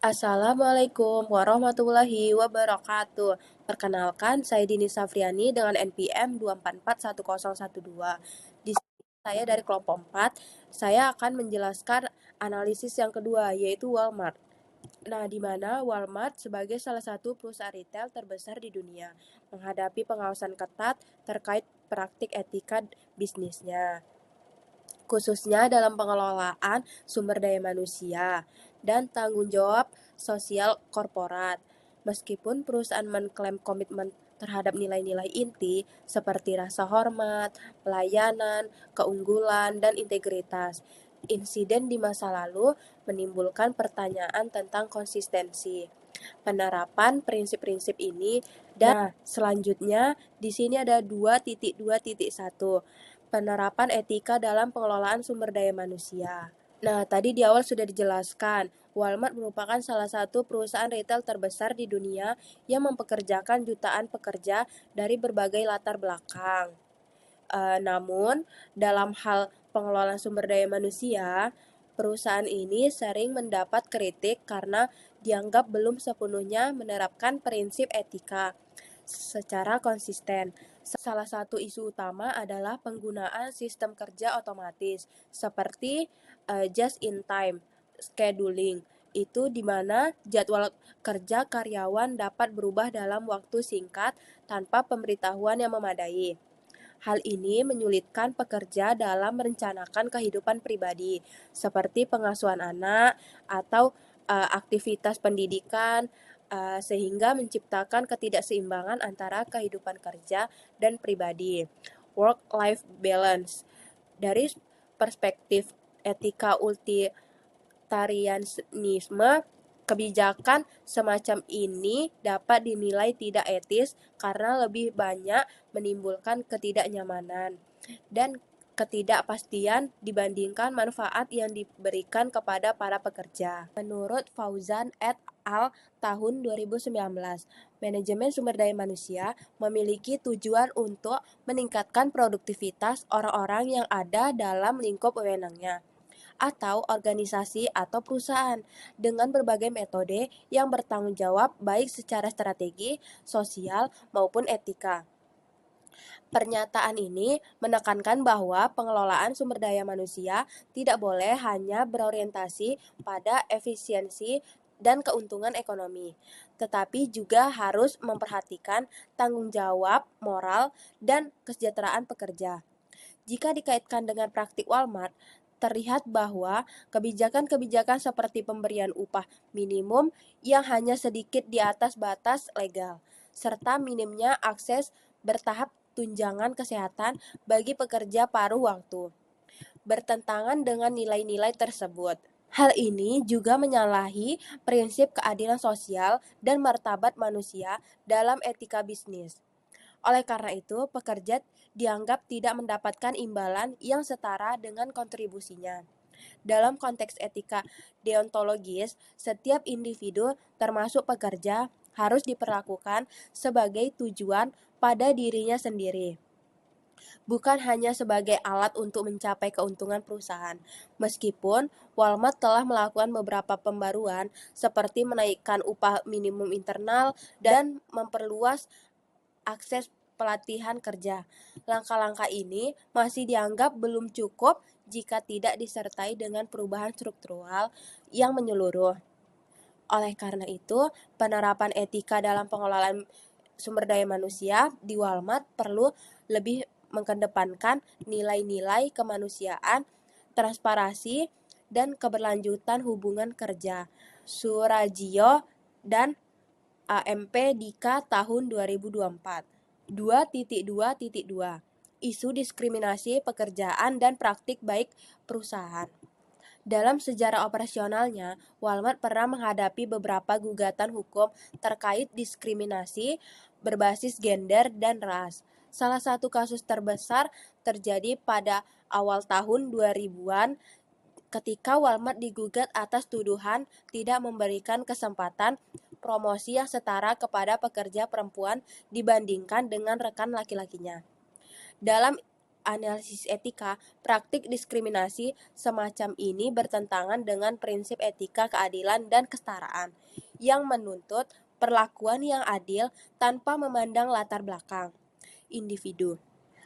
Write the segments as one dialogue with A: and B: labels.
A: Assalamualaikum warahmatullahi wabarakatuh. Perkenalkan, saya Dini Safriani dengan NPM 2441012. Di sini saya dari kelompok 4. Saya akan menjelaskan analisis yang kedua, yaitu Walmart. Nah, di mana Walmart sebagai salah satu perusahaan retail terbesar di dunia menghadapi pengawasan ketat terkait praktik etika bisnisnya, khususnya dalam pengelolaan sumber daya manusia dan tanggung jawab sosial korporat. Meskipun perusahaan mengklaim komitmen terhadap nilai-nilai inti seperti rasa hormat, pelayanan, keunggulan, dan integritas, insiden di masa lalu menimbulkan pertanyaan tentang konsistensi penerapan prinsip-prinsip ini. Dan selanjutnya di sini ada 2.2.1 penerapan etika dalam pengelolaan sumber daya manusia. Nah, tadi di awal sudah dijelaskan, Walmart merupakan salah satu perusahaan retail terbesar di dunia yang mempekerjakan jutaan pekerja dari berbagai latar belakang. Namun, dalam hal pengelolaan sumber daya manusia, perusahaan ini sering mendapat kritik karena dianggap belum sepenuhnya menerapkan prinsip etika secara konsisten. Salah satu isu utama adalah penggunaan sistem kerja otomatis seperti just-in-time scheduling. Itu di mana jadwal kerja karyawan dapat berubah dalam waktu singkat tanpa pemberitahuan yang memadai. Hal ini menyulitkan pekerja dalam merencanakan kehidupan pribadi, seperti pengasuhan anak atau aktivitas pendidikan, sehingga menciptakan ketidakseimbangan antara kehidupan kerja dan pribadi. Work-life balance. Dari perspektif etika utilitarianisme, kebijakan semacam ini dapat dinilai tidak etis karena lebih banyak menimbulkan ketidaknyamanan dan ketidakpastian dibandingkan manfaat yang diberikan kepada para pekerja. Menurut Fauzan et al. Tahun 2019, manajemen sumber daya manusia memiliki tujuan untuk meningkatkan produktivitas orang-orang yang ada dalam lingkup wewenangnya atau organisasi atau perusahaan dengan berbagai metode yang bertanggung jawab baik secara strategi, sosial, maupun etika. Pernyataan ini menekankan bahwa pengelolaan sumber daya manusia tidak boleh hanya berorientasi pada efisiensi dan keuntungan ekonomi, tetapi juga harus memperhatikan tanggung jawab moral dan kesejahteraan pekerja. Jika dikaitkan dengan praktik Walmart, terlihat bahwa kebijakan-kebijakan seperti pemberian upah minimum yang hanya sedikit di atas batas legal, serta minimnya akses bertahap tunjangan kesehatan bagi pekerja paruh waktu, bertentangan dengan nilai-nilai tersebut. Hal ini juga menyalahi prinsip keadilan sosial dan martabat manusia dalam etika bisnis. Oleh karena itu, pekerja dianggap tidak mendapatkan imbalan yang setara dengan kontribusinya. Dalam konteks etika deontologis, setiap individu, termasuk pekerja, harus diperlakukan sebagai tujuan pada dirinya sendiri, bukan hanya sebagai alat untuk mencapai keuntungan perusahaan. Meskipun Walmart telah melakukan beberapa pembaruan seperti menaikkan upah minimum internal dan memperluas akses pelatihan kerja, langkah-langkah ini masih dianggap belum cukup jika tidak disertai dengan perubahan struktural yang menyeluruh. Oleh karena itu, penerapan etika dalam pengelolaan sumber daya manusia di Walmart perlu lebih mengedepankan nilai-nilai kemanusiaan, transparansi, dan keberlanjutan hubungan kerja. Surajio dan AMP Dika tahun 2024. 2.2.2 Isu diskriminasi pekerjaan dan praktik baik perusahaan. Dalam sejarah operasionalnya, Walmart pernah menghadapi beberapa gugatan hukum terkait diskriminasi berbasis gender dan ras. Salah satu kasus terbesar terjadi pada awal tahun 2000-an ketika Walmart digugat atas tuduhan tidak memberikan kesempatan promosi yang setara kepada pekerja perempuan dibandingkan dengan rekan laki-lakinya. Dalam analisis etika, praktik diskriminasi semacam ini bertentangan dengan prinsip etika keadilan dan kesetaraan yang menuntut perlakuan yang adil tanpa memandang latar belakang individu.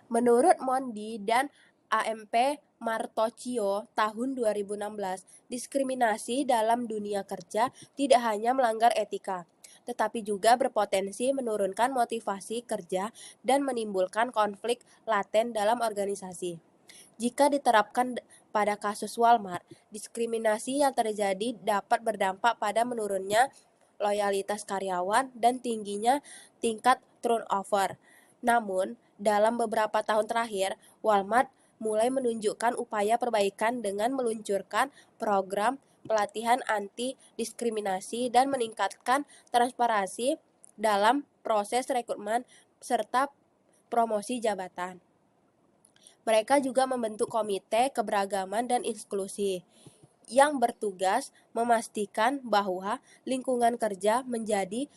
A: Menurut Mondi dan AMP Martocchio tahun 2016, diskriminasi dalam dunia kerja tidak hanya melanggar etika, tetapi juga berpotensi menurunkan motivasi kerja dan menimbulkan konflik laten dalam organisasi. Jika diterapkan pada kasus Walmart, diskriminasi yang terjadi dapat berdampak pada menurunnya loyalitas karyawan dan tingginya tingkat turnover. Namun, dalam beberapa tahun terakhir, Walmart mulai menunjukkan upaya perbaikan dengan meluncurkan program pelatihan anti-diskriminasi dan meningkatkan transparansi dalam proses rekrutmen serta promosi jabatan. Mereka juga membentuk Komite Keberagaman dan Inklusi yang bertugas memastikan bahwa lingkungan kerja menjadi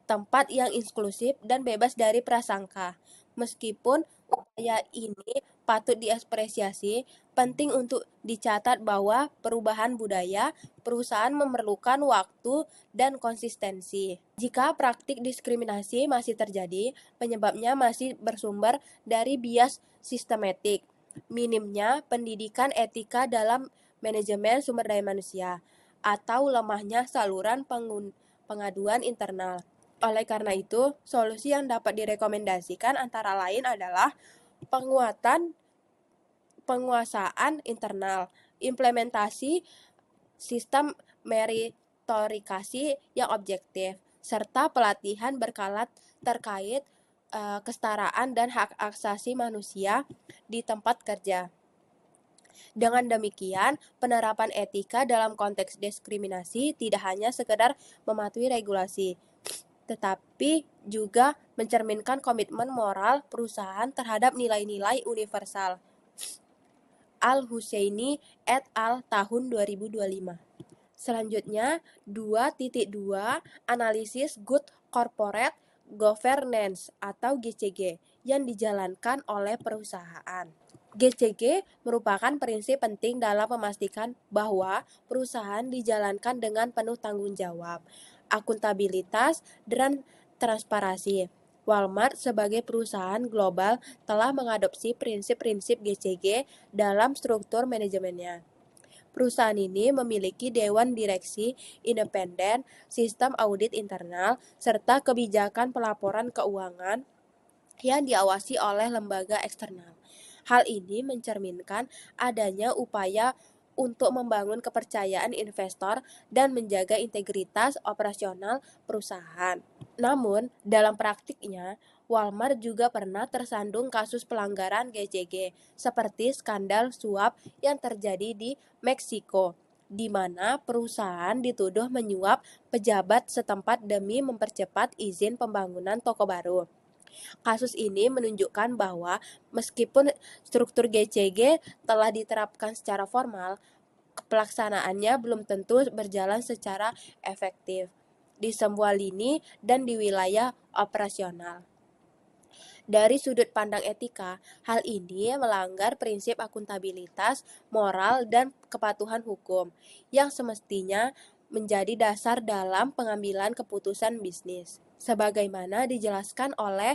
A: tempat yang inklusif dan bebas dari prasangka. Meskipun upaya ini patut diapresiasi, penting untuk dicatat bahwa perubahan budaya perusahaan memerlukan waktu dan konsistensi. Jika praktik diskriminasi masih terjadi, penyebabnya masih bersumber dari bias sistematik, minimnya pendidikan etika dalam manajemen sumber daya manusia, atau lemahnya saluran pengaduan internal. Oleh karena itu, solusi yang dapat direkomendasikan antara lain adalah penguasaan internal, implementasi sistem meritorifikasi yang objektif, serta pelatihan berkala terkait kesetaraan dan hak asasi manusia di tempat kerja. Dengan demikian, penerapan etika dalam konteks diskriminasi tidak hanya sekedar mematuhi regulasi, tetapi juga mencerminkan komitmen moral perusahaan terhadap nilai-nilai universal. Al-Husaini et al. Tahun 2025. Selanjutnya, 2.2 Analisis Good Corporate Governance atau GCG yang dijalankan oleh perusahaan. GCG merupakan prinsip penting dalam memastikan bahwa perusahaan dijalankan dengan penuh tanggung jawab, akuntabilitas, dan transparansi. Walmart sebagai perusahaan global telah mengadopsi prinsip-prinsip GCG dalam struktur manajemennya. Perusahaan ini memiliki dewan direksi independen, sistem audit internal, serta kebijakan pelaporan keuangan yang diawasi oleh lembaga eksternal. Hal ini mencerminkan adanya upaya untuk membangun kepercayaan investor dan menjaga integritas operasional perusahaan. Namun, dalam praktiknya, Walmart juga pernah tersandung kasus pelanggaran GCG, seperti skandal suap yang terjadi di Meksiko, di mana perusahaan dituduh menyuap pejabat setempat demi mempercepat izin pembangunan toko baru. Kasus ini menunjukkan bahwa meskipun struktur GCG telah diterapkan secara formal, pelaksanaannya belum tentu berjalan secara efektif di semua lini dan di wilayah operasional. Dari sudut pandang etika, hal ini melanggar prinsip akuntabilitas, moral, dan kepatuhan hukum yang semestinya menjadi dasar dalam pengambilan keputusan bisnis. Sebagaimana dijelaskan oleh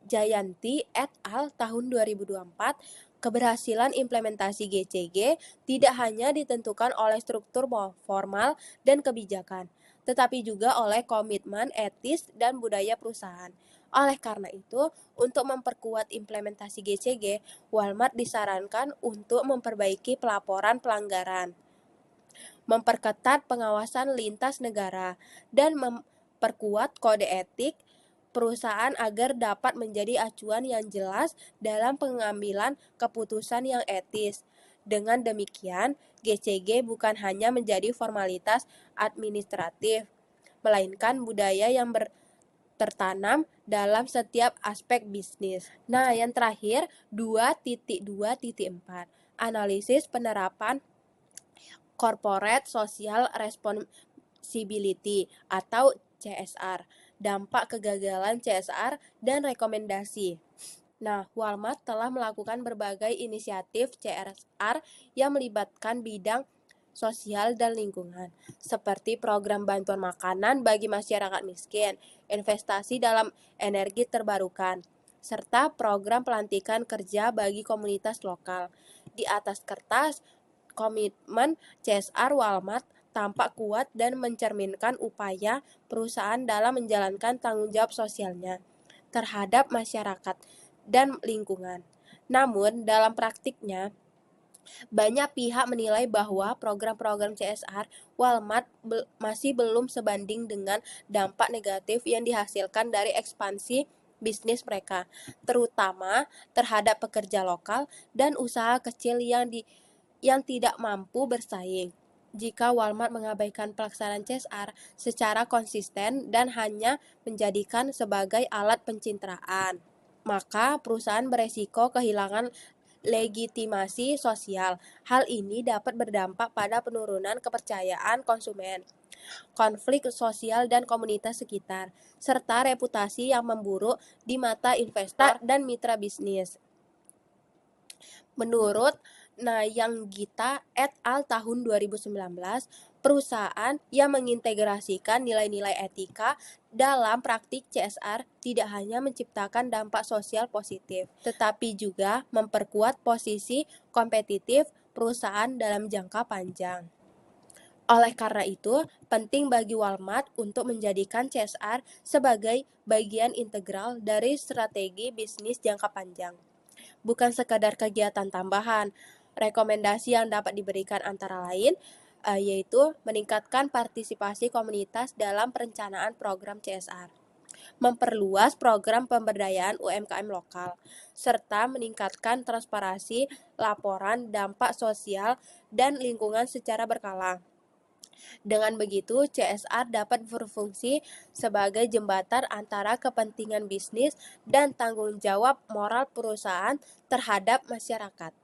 A: Jayanti et al. Tahun 2024, keberhasilan implementasi GCG tidak hanya ditentukan oleh struktur formal dan kebijakan, tetapi juga oleh komitmen etis dan budaya perusahaan. Oleh karena itu, untuk memperkuat implementasi GCG, Walmart disarankan untuk memperbaiki pelaporan pelanggaran, memperketat pengawasan lintas negara, dan memperkuat kode etik perusahaan agar dapat menjadi acuan yang jelas dalam pengambilan keputusan yang etis. Dengan demikian, GCG bukan hanya menjadi formalitas administratif, melainkan budaya yang tertanam dalam setiap aspek bisnis. Nah, yang terakhir, 2.2.4 Analisis penerapan Corporate Social Responsibility atau CSR, dampak kegagalan CSR dan rekomendasi. Nah, Walmart telah melakukan berbagai inisiatif CSR yang melibatkan bidang sosial dan lingkungan, seperti program bantuan makanan bagi masyarakat miskin, investasi dalam energi terbarukan, serta program pelantikan kerja bagi komunitas lokal. Di atas kertas, komitmen CSR Walmart tampak kuat dan mencerminkan upaya perusahaan dalam menjalankan tanggung jawab sosialnya terhadap masyarakat dan lingkungan. Namun, dalam praktiknya, banyak pihak menilai bahwa program-program CSR Walmart masih belum sebanding dengan dampak negatif yang dihasilkan dari ekspansi bisnis mereka, terutama terhadap pekerja lokal dan usaha kecil yang tidak mampu bersaing. Jika Walmart mengabaikan pelaksanaan CSR secara konsisten dan hanya menjadikan sebagai alat pencitraan, maka perusahaan beresiko kehilangan legitimasi sosial. Hal ini dapat berdampak pada penurunan kepercayaan konsumen, konflik sosial dan komunitas sekitar, serta reputasi yang memburuk di mata investor dan mitra bisnis. Menurut Nayanggita et al. Tahun 2019, perusahaan yang mengintegrasikan nilai-nilai etika dalam praktik CSR tidak hanya menciptakan dampak sosial positif, tetapi juga memperkuat posisi kompetitif perusahaan dalam jangka panjang. Oleh karena itu, penting bagi Walmart untuk menjadikan CSR sebagai bagian integral dari strategi bisnis jangka panjang, bukan sekadar kegiatan tambahan. Rekomendasi yang dapat diberikan antara lain yaitu meningkatkan partisipasi komunitas dalam perencanaan program CSR, memperluas program pemberdayaan UMKM lokal, serta meningkatkan transparansi laporan dampak sosial dan lingkungan secara berkala. Dengan begitu, CSR dapat berfungsi sebagai jembatan antara kepentingan bisnis dan tanggung jawab moral perusahaan terhadap masyarakat.